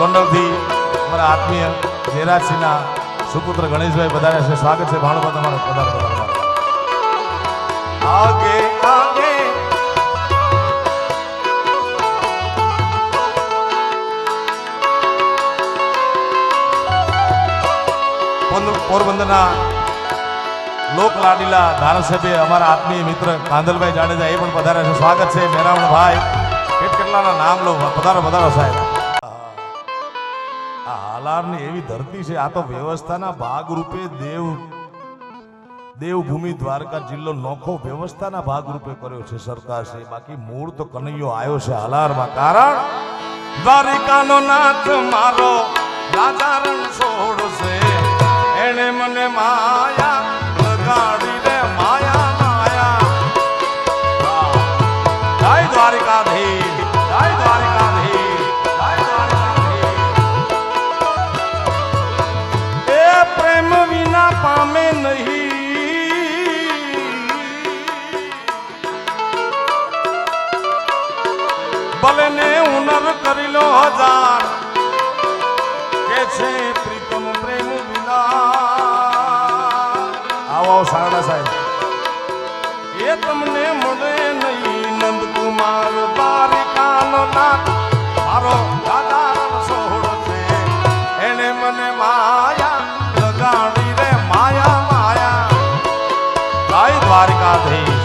ગોંડલથી અમારા આત્મીય જયરાજસિંહના સુપુત્ર ગણેશભાઈ પધાર્યા છે. સ્વાગત છે ભાણુભા તમારો. પધારો આગે આગે પોરબંદરના લોક લાડીલા ધારાસભ્ય અમારા આત્મીય મિત્ર કાંદલભાઈ જાડેજા એ પણ પધાર્યા છે. સ્વાગત છે મેરાવણભાઈ. કેટલાના નામ લો. પધારો પધારો સાહેબ. આ હાલારની એવી ધરતી છે. આ તો વ્યવસ્થાના ભાગરૂપે દેવભૂમિ દ્વારકા જિલ્લો નોખો વ્યવસ્થાના ભાગરૂપે કર્યો છે સરકાર છે. બાકી મૂળ તો કનૈયો આવ્યો છે હાલારમાં. કારણ દ્વારિકાનો નાથ મારો રાજા રણછોડ છે. એને મને માયા લગાડી રે માયા માયા. જય દ્વારિકાધીશ, જય દ્વારિકાધીશ, જય દ્વારિકાધીશ. એ પ્રેમ વિના પામે નહીં, ભલે ને હુનર કરી લો હજાર, કે છે પ્રીતમ પ્રેમ વિના. આવો સારડા સાહેબ. એ તમને મળે નહીં નંદકુમાર દ્વારિકાનો નાથ મારો રાજા રણછોડ છે. એને મને માયા લગાડી રે માયા માયા. જય દ્વારિકાધીશ.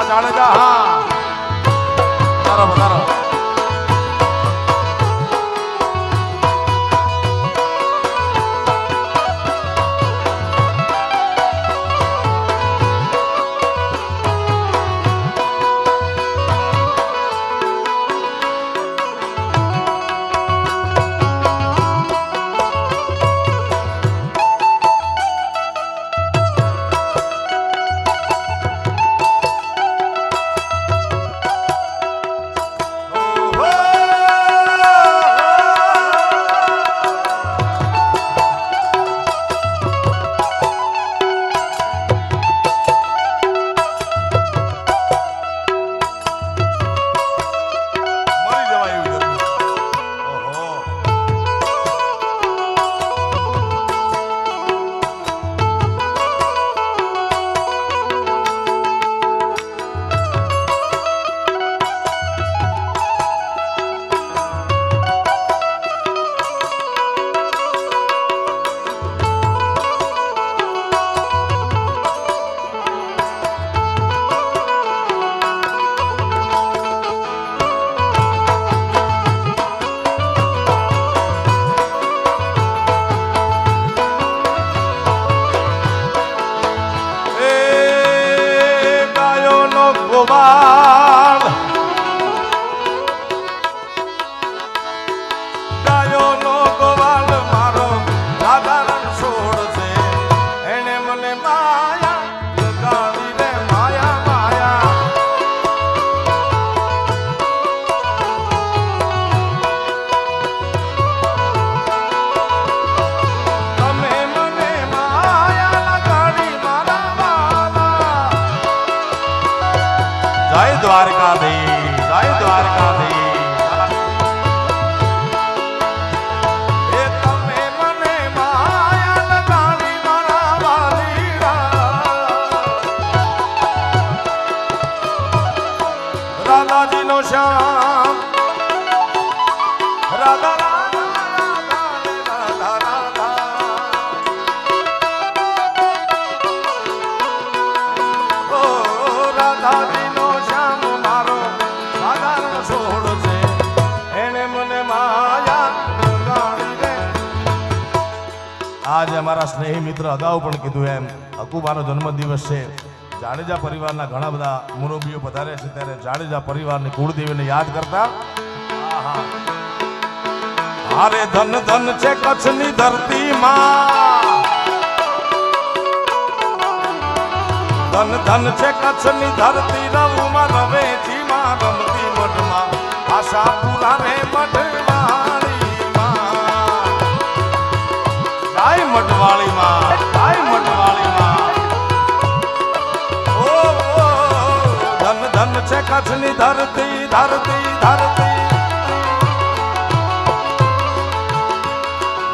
જાડેજા હા બતારો બતારો. શ્યામ રાધા રાધા રાધા ઓ રાધાજીનો શ્યામ મારો સાધારણ છોડ છે એને મને માયા ગાડી રે. આજે અમારા સ્નેહી મિત્ર અગાઉ પણ કીધું એમ અકુબાનો જન્મદિવસ છે. જાડેજા પરિવારના ઘણા બધા મુરબ્બીઓ પધારે છે ત્યારે જાડેજા પરિવારની કુળદેવીને યાદ કરતા હારે ધન ધન છે કચ્છની ધરતીમાં, ધન ધન છે કચ્છની ધરતી રવુમાં રવેજીમાં રમતી મઢમાં આશાપુરા રે મઢવાળીમાં જાય મઢવાળીમાં જાય મઢવાળીમાં ધન ધન છે કચ્છની ધરતી ધરતી ધરતી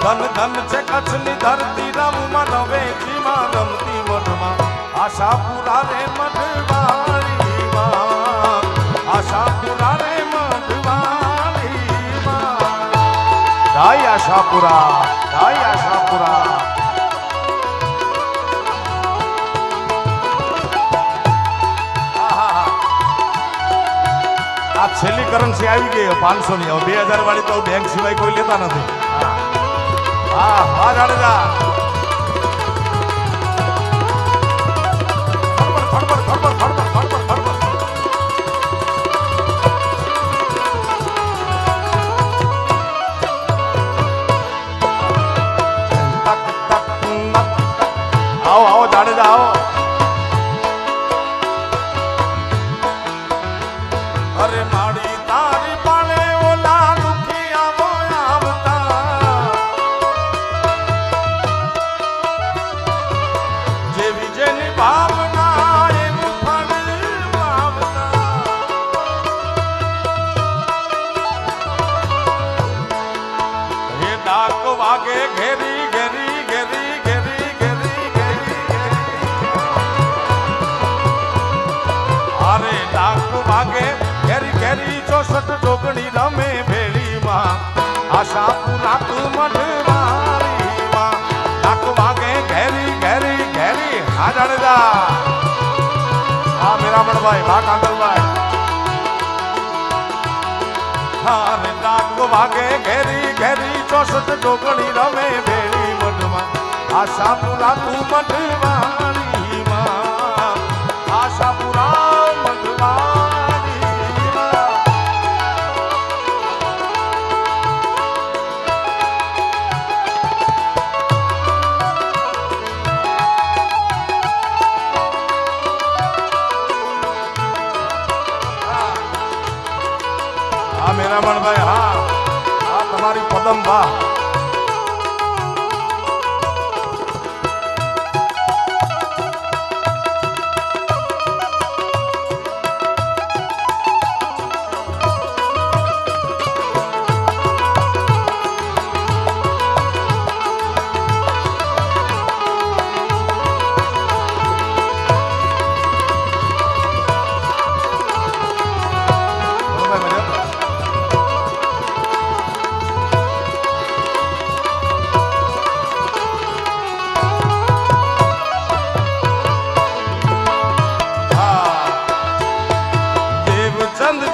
ધન ધન છે કચ્છની ધરતી રવુમાં રવેજીમાં રમતી મઢમાં આશાપુરા રે મઢવાળીમાં આશાપુરા રે મઢવાળીમાં જય આશાપુરા જય આશાપુરા. આ છેલ્લી કરન્સી આવી ગઈ 500 ની. હવે 2000 વાળી તો બેંક સિવાય કોઈ લેતા નથી. હા હા જાડેજા ખડબર ખડબર ખડબર ખડબર ખડબર આવો આવો જાડેજા આવો. અરે માડી તારી પાણે ઓલા દુખિયા આવતા જેવી જેની ભાવના એનું ફળ પાવતા. હે ડાક વાગે ઘેરી ઘેરી ઘેરી ઘેરી ઘેરી ઘેરી અરે ડાક વાગે ઘેરી ઘેરી 64 જોગણી રમે ભેળીમાં આશાપુરા તું મઢવાળીમાં ડાક વાગે ઘેરી ઘેરી ઘેરી. હા જાડેજા હા મેરામણભાઈ ભા કાંદલભાઈ હા રે ડાક વાગે ઘેરી ઘેરી 64 જોગણી રમે ભેળી મઢમાં આશાપુરા તું મઢવાળીમાં આશાપુરા મઢવાળીમાં. મેરામણભાઈ હા હા તમારી પદમ વાહ.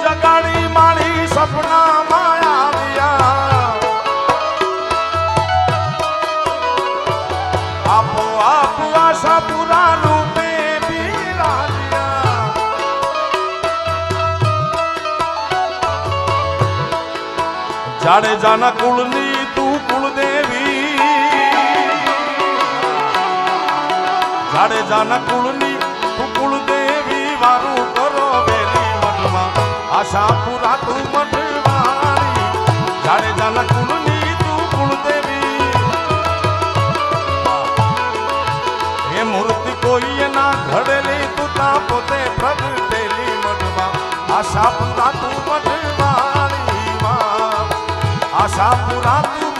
જગાડી મારી સપના માયા આપો આપો આશાપુરા રૂપે બિરાજ્યા. જાડેજાના કુળની તું કુળદેવી જાડેજાના કુળની તું કુળદેવી વારું કરો વેલી મઢમાં આશાપુરા તું મઢવાળી જાડેજાના કુળની તું કુળદેવી. એ મૂર્તિ કોઈ ના ઘડેલી તું તા પોતે પ્રગટેલી મઢમાં આશાપુરા તું મઢવાળીમાં આશાપુરા તું